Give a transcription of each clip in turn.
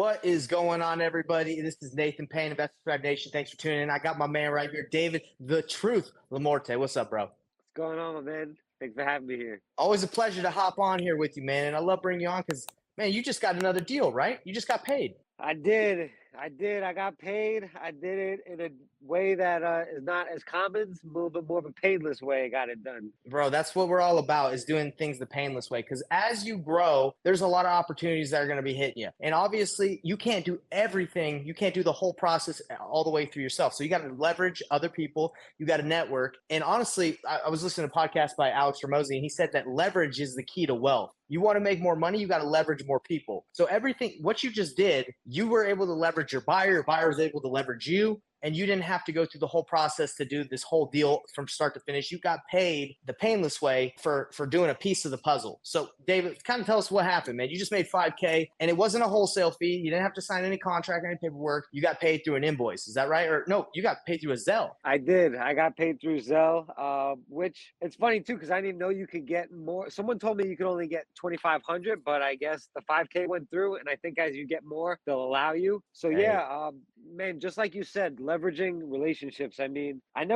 What is going on, everybody? This is Nathan Payne, Investor Tribe Nation. Thanks for tuning in. I got my man right here, David, the truth, LaMorte. What's up, bro? What's going on, man? Thanks for having me here. Always a pleasure to hop on here with you, man. And I love bringing you on because, man, you just got another deal, right? You just got paid. I did. I got paid. I did it in a way that is not as common. It's a little bit more of a painless way I got it done. Bro, that's what we're all about, is doing things the painless way. Because as you grow, there's a lot of opportunities that are going to be hitting you. And obviously, you can't do everything. You can't do the whole process all the way through yourself. So you got to leverage other people. You got to network. And honestly, I was listening to a podcast by Alex Ramosi, and he said that leverage is the key to wealth. You want to make more money, you got to leverage more people. So everything, what you just did, you were able to leverage your buyer was able to leverage you, and you didn't have to go through the whole process to do this whole deal from start to finish. You got paid the painless way for doing a piece of the puzzle. So David, kind of tell us what happened, man. You just made $5K, and it wasn't a wholesale fee. You didn't have to sign any contract, any paperwork. You got paid through an invoice. Is that right? Or no, you got paid through a Zelle. I did. I got paid through Zelle, which it's funny too, because I didn't know you could get more. Someone told me you could only get 2,500, but I guess the 5K went through, and I think as you get more, they'll allow you. So Right. yeah, man, just like you said, leveraging relationships. I mean, I'm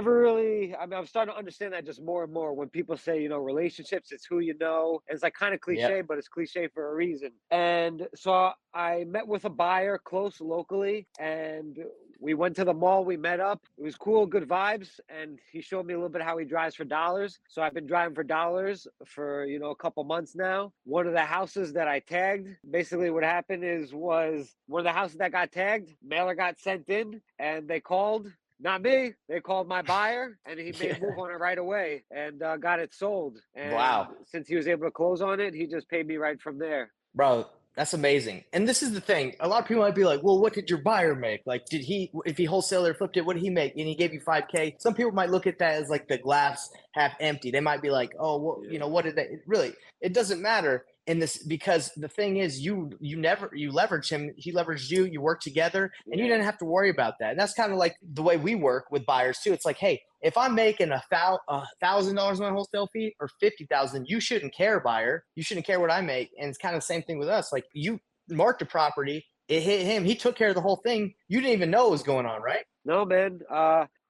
starting to understand that just more and more when people say, relationships, it's who you know. It's like kind of cliche, Yep. but it's cliche for a reason. And so I met with a buyer close locally, and we went to the mall. We met up. It was cool, good vibes. And he showed me a little bit how he drives for dollars. So I've been driving for dollars for, a couple months now. One of the houses that I tagged, basically what happened was one of the houses that got tagged, mailer got sent in, and they called. Not me. They called my buyer, and he made a move on it right away and got it sold. And Wow. since he was able to close on it, he just paid me right from there. Bro, that's amazing. And this is the thing. A lot of people might be like, well, what did your buyer make? Like, if he wholesaler flipped it, what did he make? And he gave you 5K. Some people might look at that as like the glass half empty. They might be like, oh, well, what did they really? It doesn't matter in this, because the thing is, you leverage him. He leveraged you. You work together, and you didn't have to worry about that. And that's kind of like the way we work with buyers too. It's like, hey, if I'm making $1,000 on my wholesale fee or $50,000, you shouldn't care, buyer. You shouldn't care what I make. And it's kind of the same thing with us. Like, you marked a property, it hit him. He took care of the whole thing. You didn't even know what was going on, right? No, man.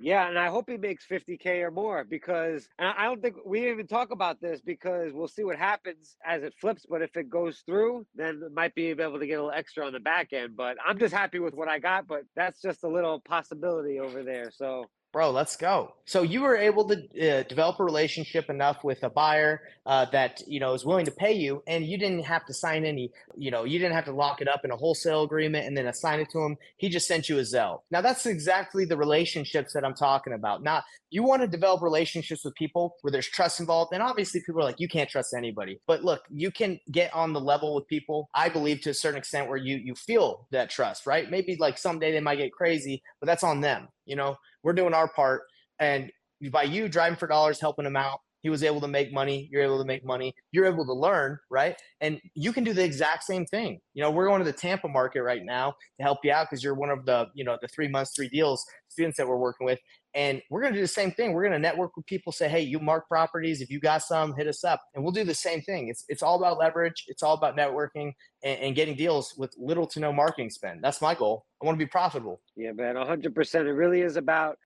Yeah, and I hope he makes 50K or more, because and I don't think we didn't even talk about this, because we'll see what happens as it flips. But if it goes through, then it might be able to get a little extra on the back end. But I'm just happy with what I got. But that's just a little possibility over there. So. Bro, let's go. So you were able to develop a relationship enough with a buyer that, is willing to pay you, and you didn't have to sign any, you didn't have to lock it up in a wholesale agreement and then assign it to him. He just sent you a Zelle. Now, that's exactly the relationships that I'm talking about. Now, you want to develop relationships with people where there's trust involved. And obviously people are like, you can't trust anybody. But look, you can get on the level with people, I believe, to a certain extent where you feel that trust, right? Maybe like someday they might get crazy, but that's on them. We're doing our part. And by you driving for dollars, helping him out, he was able to make money. You're able to make money. You're able to learn, right? And you can do the exact same thing. We're going to the Tampa market right now to help you out, because you're one of the, the 3 months, 3 deals students that we're working with. And we're going to do the same thing. We're going to network with people, say, hey, you mark properties. If you got some, hit us up. And we'll do the same thing. It's all about leverage. It's all about networking and getting deals with little to no marketing spend. That's my goal. I want to be profitable. Yeah, man, 100%. It really is about,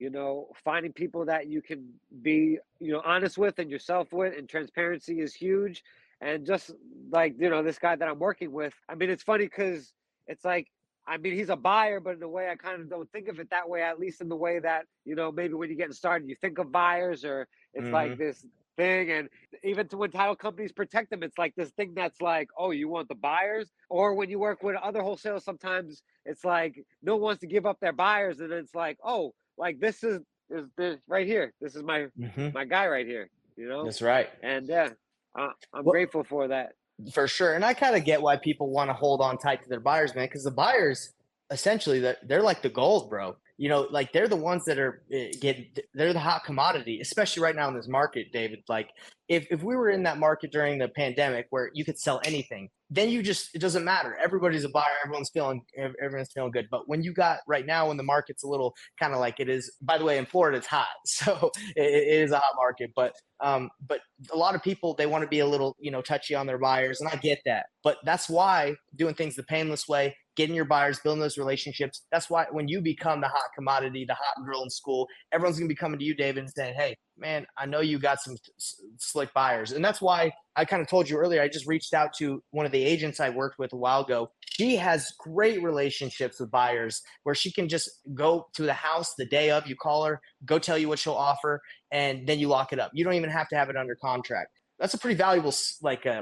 finding people that you can be, honest with and yourself with, and transparency is huge. And just like, this guy that I'm working with, I mean, it's funny because it's like, he's a buyer, but in a way I kind of don't think of it that way, at least in the way that, maybe when you're getting started, you think of buyers, or it's like this thing. And even when title companies protect them, it's like this thing that's like, oh, you want the buyers? Or when you work with other wholesalers, sometimes it's like no one wants to give up their buyers. And it's like, oh, like this is right here. This is my guy right here, That's right. And I'm grateful for that. For sure. And I kind of get why people want to hold on tight to their buyers, man, because the buyers, essentially, they're like the gold, bro. Like they're the ones that are they're the hot commodity, especially right now in this market, David. Like if we were in that market during the pandemic where you could sell anything, then it doesn't matter. Everybody's a buyer. Everyone's feeling good. But when you got right now, when the market's a little kind of like it is, by the way, in Florida, it's hot. So it is a hot market, but a lot of people, they want to be a little, touchy on their buyers. And I get that, but that's why doing things the painless way, getting your buyers, building those relationships. That's why when you become the hot commodity, the hot girl in school, everyone's going to be coming to you, David, and saying, hey, man, I know you got some slick buyers. And that's why I kind of told you earlier, I just reached out to one of the agents I worked with a while ago. She has great relationships with buyers where she can just go to the house the day of, you call her, go tell you what she'll offer, and then you lock it up. You don't even have to have it under contract. That's a pretty valuable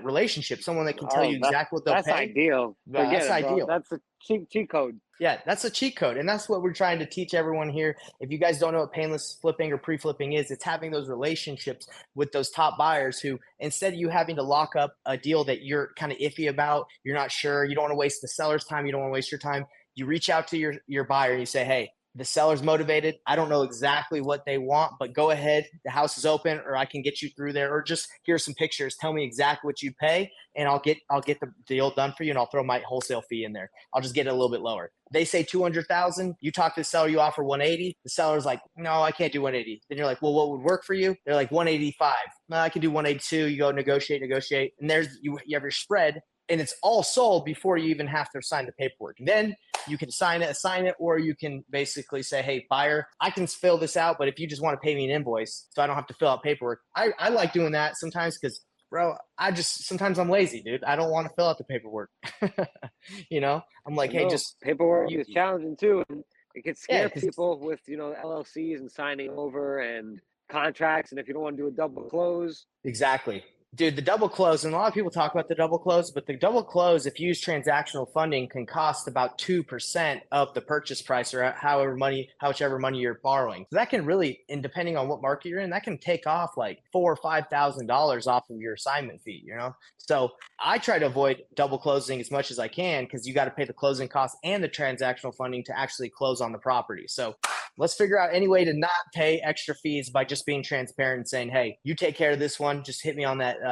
relationship. Someone that can tell you Oh, exactly what they'll that's pay. ideal. Forget That's it, bro. ideal. That's a cheat code. Yeah, that's a cheat code. And that's what we're trying to teach everyone here. If you guys don't know what painless flipping or pre-flipping is, it's having those relationships with those top buyers who, instead of you having to lock up a deal that you're kind of iffy about, you're not sure, you don't want to waste the seller's time, you don't want to waste your time, you reach out to your buyer and you say, hey, the seller's motivated. I don't know exactly what they want, but go ahead. The house is open, or I can get you through there, or just here's some pictures. Tell me exactly what you pay, and I'll get the deal done for you, and I'll throw my wholesale fee in there. I'll just get it a little bit lower. They say 200,000. You talk to the seller, you offer 180. The seller's like, no, I can't do 180. Then you're like, well, what would work for you? They're like 185. No, I can do 182. You go negotiate, and there's you have your spread. And it's all sold before you even have to sign the paperwork. And then you can assign it, or you can basically say, hey, buyer, I can fill this out, but if you just want to pay me an invoice so I don't have to fill out paperwork. I like doing that sometimes because, bro, sometimes I'm lazy, dude. I don't want to fill out the paperwork. I'm like, hey, just paperwork is challenging too. And it can scare yeah, people with, LLCs and signing over and contracts. And if you don't want to do a double close. Exactly. Dude, the double close, and a lot of people talk about the double close, but the double close, if you use transactional funding, can cost about 2% of the purchase price, or however money you're borrowing. So that can really, and depending on what market you're in, that can take off like $4,000 or $5,000 off of your assignment fee, So I try to avoid double closing as much as I can, because you got to pay the closing costs and the transactional funding to actually close on the property. So let's figure out any way to not pay extra fees by just being transparent and saying, hey, you take care of this one. Just hit me on that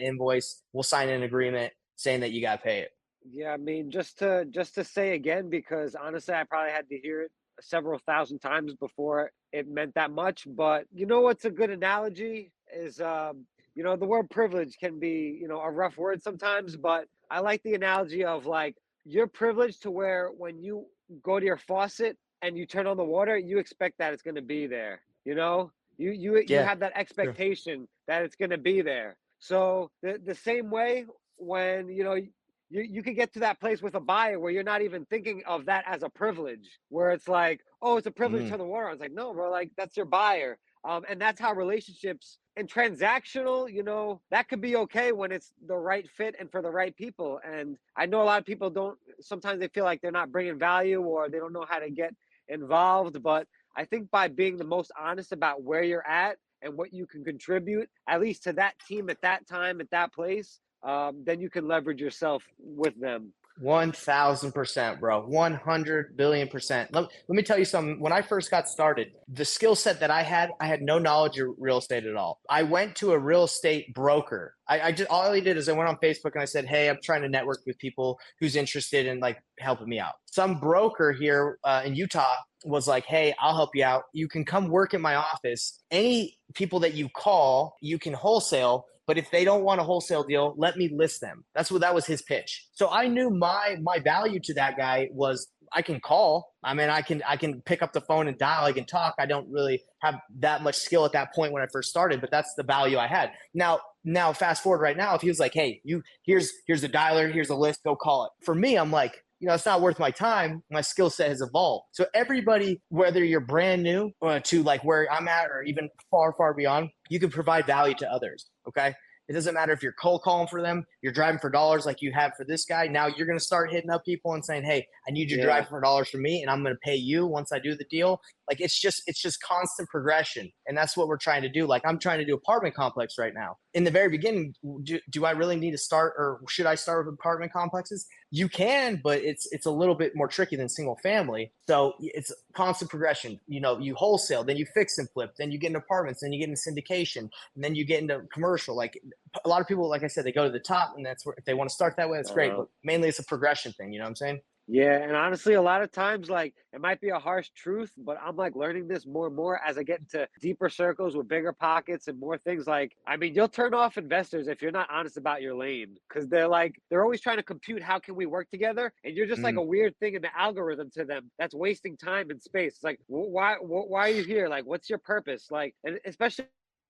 invoice. We'll sign an agreement saying that you got to pay it. Yeah, I mean, just to say again, because honestly, I probably had to hear it several thousand times before it meant that much. But what's a good analogy is, the word privilege can be, a rough word sometimes, but I like the analogy of like, you're privileged to where when you go to your faucet and you turn on the water, you expect that it's going to be there. You have that expectation that it's going to be there. So the same way when you could get to that place with a buyer where you're not even thinking of that as a privilege, where it's like, oh, it's a privilege to turn the water on. It's like, no, bro, like that's your buyer. And that's how relationships and transactional, that could be okay when it's the right fit and for the right people. And I know a lot of people sometimes they feel like they're not bringing value or they don't know how to get involved. But I think by being the most honest about where you're at and what you can contribute, at least to that team at that time, at that place, then you can leverage yourself with them. 1,000%, bro. 100 billion percent. Let me tell you something. When I first got started, the skill set that I had no knowledge of real estate at all. I went to a real estate broker. I just, all I did is I went on Facebook and I said, hey, I'm trying to network with people who's interested in like helping me out. Some broker here in Utah was like, hey, I'll help you out. You can come work in my office. Any people that you call, you can wholesale. But if they don't want a wholesale deal, let me list them. That was his pitch. So I knew my value to that guy was I can call. I mean, I can pick up the phone and dial. I can talk. I don't really have that much skill at that point when I first started, but that's the value I had. Now fast forward right now, if he was like, hey, here's the dialer, here's a list, go call it. For me, I'm like, it's not worth my time. My skill set has evolved. So everybody, whether you're brand new to like where I'm at or even far, far beyond, you can provide value to others. Okay. It doesn't matter if you're cold calling for them, you're driving for dollars like you have for this guy. Now you're going to start hitting up people and saying, hey, I need you to drive for dollars for me, and I'm going to pay you once I do the deal. Like it's just constant progression. And that's what we're trying to do. Like I'm trying to do apartment complex right now. In the very beginning, do I really need to start, or should I start with apartment complexes? You can, but it's a little bit more tricky than single family. So it's constant progression. You wholesale, then you fix and flip, then you get into apartments, then you get into syndication, and then you get into commercial. Like a lot of people, like I said, they go to the top, and that's where if they want to start that way, that's great. But mainly it's a progression thing. You know what I'm saying? Yeah, and honestly, a lot of times, like, it might be a harsh truth, but I'm like learning this more and more as I get into deeper circles with bigger pockets and more things. Like, I mean, you'll turn off investors if you're not honest about your lane because they're always trying to compute how can we work together, and you're just like Mm, a weird thing in the algorithm to them that's wasting time and space. It's like, why are you here? Like, what's your purpose? Like, and especially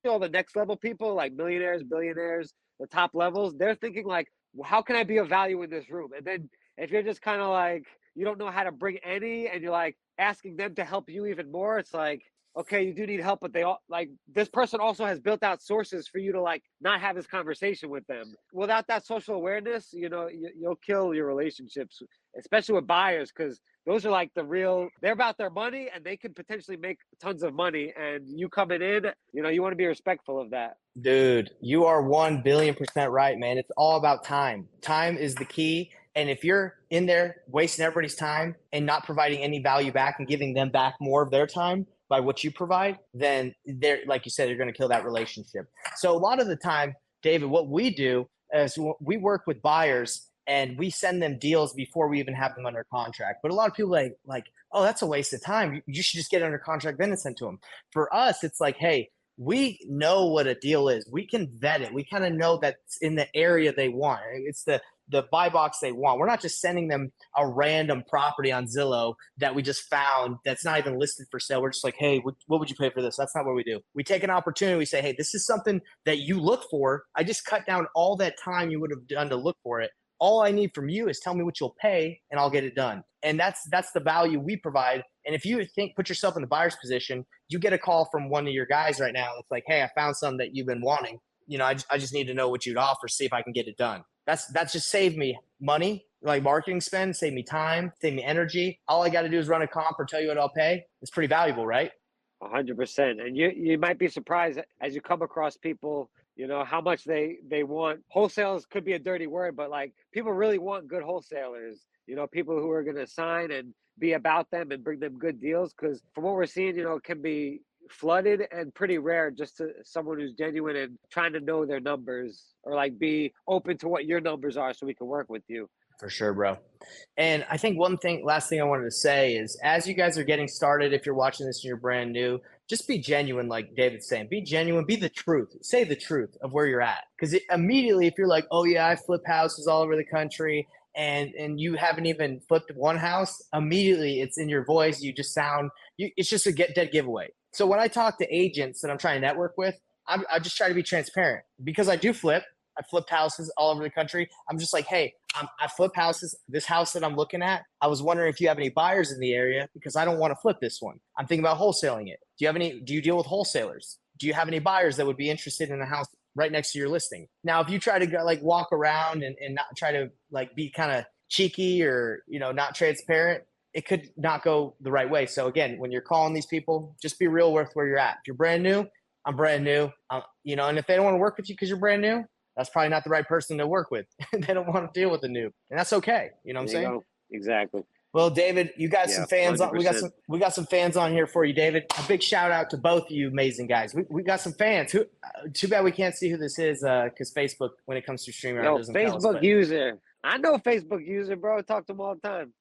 all the next level people, like millionaires, billionaires, the top levels, they're thinking like, how can I be of value in this room? And then if you're just kind of like you don't know how to bring any and you're like asking them to help you even more, it's like, okay, you do need help, but they all like this person also has built out sources for you to like not have this conversation with them. Without that social awareness, you'll kill your relationships, especially with buyers, because those are like they're about their money and they can potentially make tons of money. And you coming in, you want to be respectful of that. dude, you are 1 billion% right, man. It's all about time. Time is the key. And if you're in there wasting everybody's time and not providing any value back and giving them back more of their time by what you provide, then they're, like you said, you're going to kill that relationship. So a lot of the time, David, what we do is we work with buyers and we send them deals before we even have them under contract. But a lot of people like, oh, that's a waste of time. You should just get under contract then and send to them. For us, it's like, hey, we know what a deal is. We can vet it. We kind of know that's in the area they want. It's the buy box they want. We're not just sending them a random property on Zillow that we just found that's not even listed for sale. We're just like, hey, what would you pay for this? That's not what we do. We take an opportunity. We say, hey, this is something that you look for. I just cut down all that time you would have done to look for it. All I need from you is tell me what you'll pay and I'll get it done. And that's the value we provide. And if you put yourself in the buyer's position, you get a call from one of your guys right now. It's like, hey, I found something that you've been wanting. I just need to know what you'd offer, see if I can get it done. That's just saved me money, like marketing spend, save me time, save me energy. All I got to do is run a comp or tell you what I'll pay. It's pretty valuable, right? 100%. And you might be surprised as you come across people, how much they want. Wholesalers could be a dirty word, but like people really want good wholesalers, people who are going to sign and be about them and bring them good deals. Because from what we're seeing, it can be flooded and pretty rare just to someone who's genuine and trying to know their numbers or like be open to what your numbers are so we can work with you. For sure, bro. And I think last thing I wanted to say is as you guys are getting started, if you're watching this and you're brand new, just be genuine, like David's saying. Be genuine, be the truth. Say the truth of where you're at. Because immediately, if you're like, oh, yeah, I flip houses all over the country and you haven't even flipped one house, immediately it's in your voice. You just it's just a dead giveaway. So when I talk to agents that I'm trying to network with, I just try to be transparent because I do flip. I flipped houses all over the country. I'm just like, hey, I flip houses. This house that I'm looking at, I was wondering if you have any buyers in the area because I don't want to flip this one. I'm thinking about wholesaling it. Do you deal with wholesalers? Do you have any buyers that would be interested in a house right next to your listing? Now, if you try to go, like walk around and not try to like be kind of cheeky or, not transparent, it could not go the right way. So again, when you're calling these people, just be real with where you're at. If you're brand new, I'm brand new. And if they don't want to work with you because you're brand new, that's probably not the right person to work with. They don't want to deal with the noob, and that's okay. You know what I'm There you saying? go. Exactly. Well, David, you got Yeah, some fans on. 100%. We got some fans on here for you, David. A big shout out to both of you, amazing guys. We got some fans. Too bad we can't see who this is because Facebook, when it comes to StreamYard, Yo, doesn't tell us. Facebook user. I know Facebook user, bro. Talk to him all the time.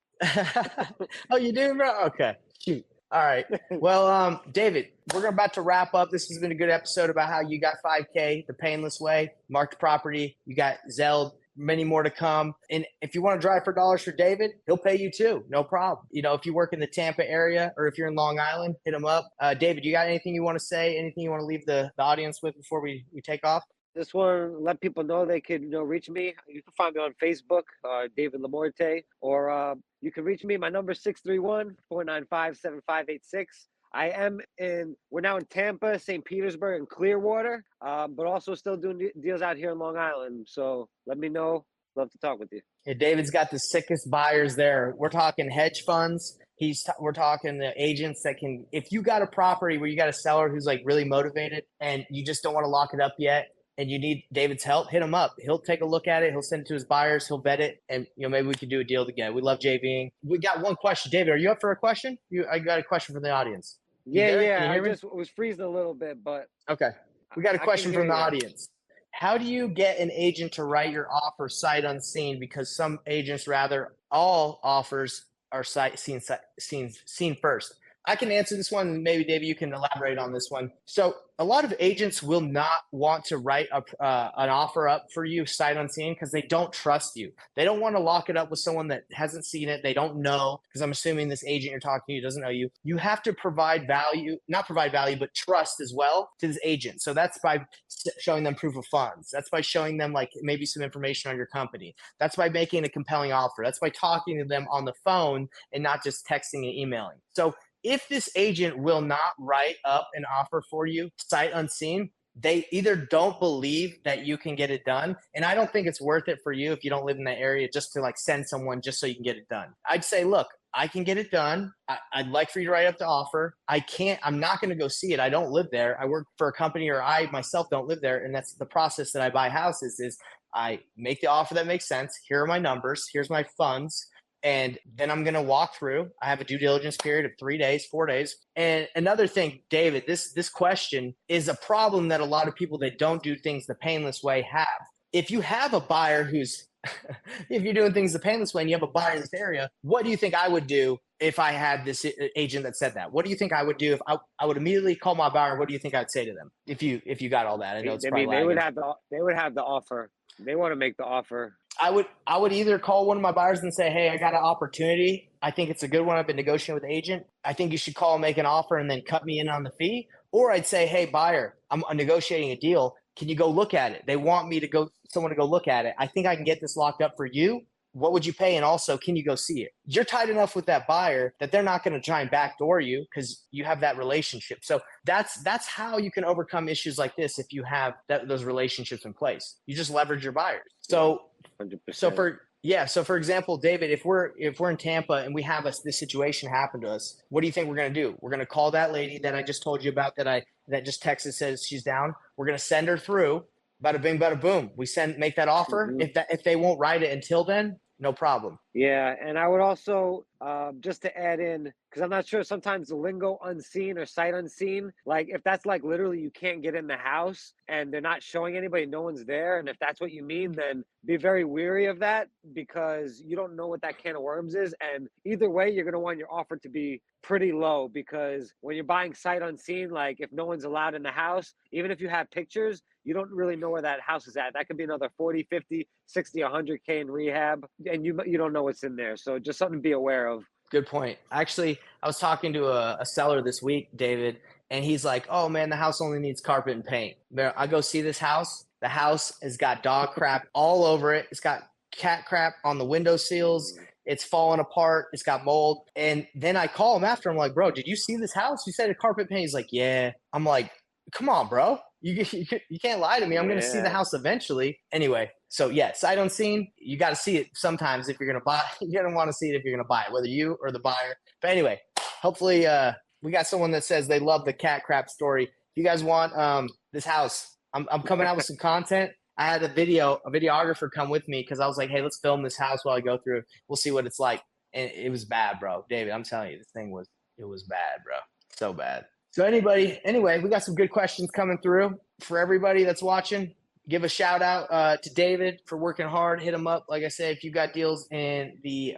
Oh, you do, bro? Okay, shoot. All right. Well, David, we're about to wrap up. This has been a good episode about how you got 5K the painless way, marked property. You got Zelled, many more to come. And if you want to drive for dollars for David, he'll pay you too. No problem. If you work in the Tampa area or if you're in Long Island, hit him up. David, you got anything you want to say? Anything you want to leave the audience with before we take off? Just want to let people know they could reach me. You can find me on Facebook, David LaMorte, or you can reach me. My number is 631-495-7586. We're now in Tampa, St. Petersburg, and Clearwater, but also still doing deals out here in Long Island. So let me know. Love to talk with you. Yeah, David's got the sickest buyers there. We're talking hedge funds. We're talking the agents that can, if you got a property where you got a seller who's like really motivated and you just don't want to lock it up yet, and you need David's help, hit him up. He'll take a look at it. He'll send it to his buyers. He'll vet it. And, maybe we could do a deal together. We love JVing. We got one question. David, are you up for a question? I got a question from the audience. Yeah, Can you I hear me? just was freezing a little bit, but Okay. We got a I can question hear from the you. audience. How do you get an agent to write your offer sight unseen? Because some agents rather all offers are seen first. I can answer this one, and maybe David, you can elaborate on this one. So a lot of agents will not want to write an offer up for you sight unseen because they don't trust you. They don't want to lock it up with someone that hasn't seen it. They don't know, because I'm assuming this agent you're talking to doesn't know you. You have to provide value, not provide value, but trust as well to this agent. So that's by showing them proof of funds. That's by showing them like maybe some information on your company. That's by making a compelling offer. That's by talking to them on the phone and not just texting and emailing. So if this agent will not write up an offer for you sight unseen, they either don't believe that you can get it done, and I don't think it's worth it for you if you don't live in that area just to like send someone just so you can get it done. I'd say, look, I can get it done. I'd like for you to write up the offer. I'm not going to go see it. I don't live there. I work for a company, or I myself don't live there. And that's the process that I buy houses is I make the offer that makes sense. Here are my numbers. Here's my funds. And then I'm going to walk through. I have a due diligence period of 3 days, 4 days. And another thing, David, this question is a problem that a lot of people that don't do things the painless way have. If you have a buyer who's, if you're doing things the painless way and you have a buyer in this area, what do you think I would do if I had this agent that said that? What do you think I would do if I would immediately call my buyer? What do you think I'd say to them if you got all that? I know it's probably they would have the offer. They want to make the offer. I would either call one of my buyers and say, hey, I got an opportunity. I think it's a good one. I've been negotiating with the agent. I think you should call and make an offer and then cut me in on the fee. Or I'd say, hey, buyer, I'm negotiating a deal. Can you go look at it? They want me to go, someone to go look at it. I think I can get this locked up for you. What would you pay? And also, can you go see it? You're tight enough with that buyer that they're not going to try and backdoor you because you have that relationship. So that's how you can overcome issues like this if you have those relationships in place. You just leverage your buyers. So 100%. So for example, David, if we're in Tampa and we have this situation happen to us, what do you think we're going to do? We're going to call that lady that I just told you about that just texted says she's down. We're going to send her through. Bada bing, bada boom. We make that offer. Mm-hmm. If they won't write it until then, no problem. Yeah, and I would also just to add in, because I'm not sure, sometimes the lingo unseen or sight unseen, like if that's like literally you can't get in the house and they're not showing anybody, no one's there, and if that's what you mean, then be very weary of that because you don't know what that can of worms is. And either way, you're going to want your offer to be pretty low, because when you're buying sight unseen, like if no one's allowed in the house, even if you have pictures, you don't really know where that house is at. That could be another 40, 50, 60, 100K in rehab, and you don't know what's in there. So just something to be aware of. Good point. Actually, I was talking to a seller this week, David, and he's like, oh man, the house only needs carpet and paint. I go see this house. The house has got dog crap all over it. It's got cat crap on the window seals. It's falling apart. It's got mold. And then I call him after. I'm like, bro, did you see this house? You said a carpet paint. He's like, yeah. I'm like, come on, bro. You can't lie to me. I'm going to see the house eventually. Anyway, so yeah, sight unseen, you got to see it sometimes if you're going to buy. You're going to want to see it if you're going to buy it, whether you or the buyer. But anyway, hopefully we got someone that says they love the cat crap story. If you guys want this house, I'm coming out with some content. I had a videographer come with me because I was like, hey, let's film this house while I go through. We'll see what it's like. And it was bad, bro. David, I'm telling you, it was bad, bro. So bad. So anyway, we got some good questions coming through for everybody that's watching. Give a shout out to David for working hard. Hit him up. Like I said, if you got deals in the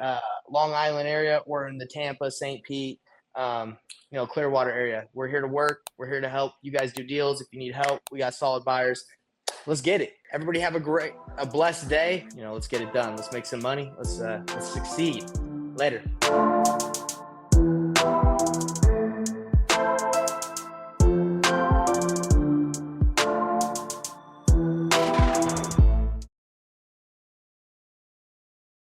Long Island area or in the Tampa, St. Pete, Clearwater area, we're here to work. We're here to help you guys do deals. If you need help, we got solid buyers. Let's get it. Everybody have a blessed day. Let's get it done. Let's make some money. Let's succeed. Later.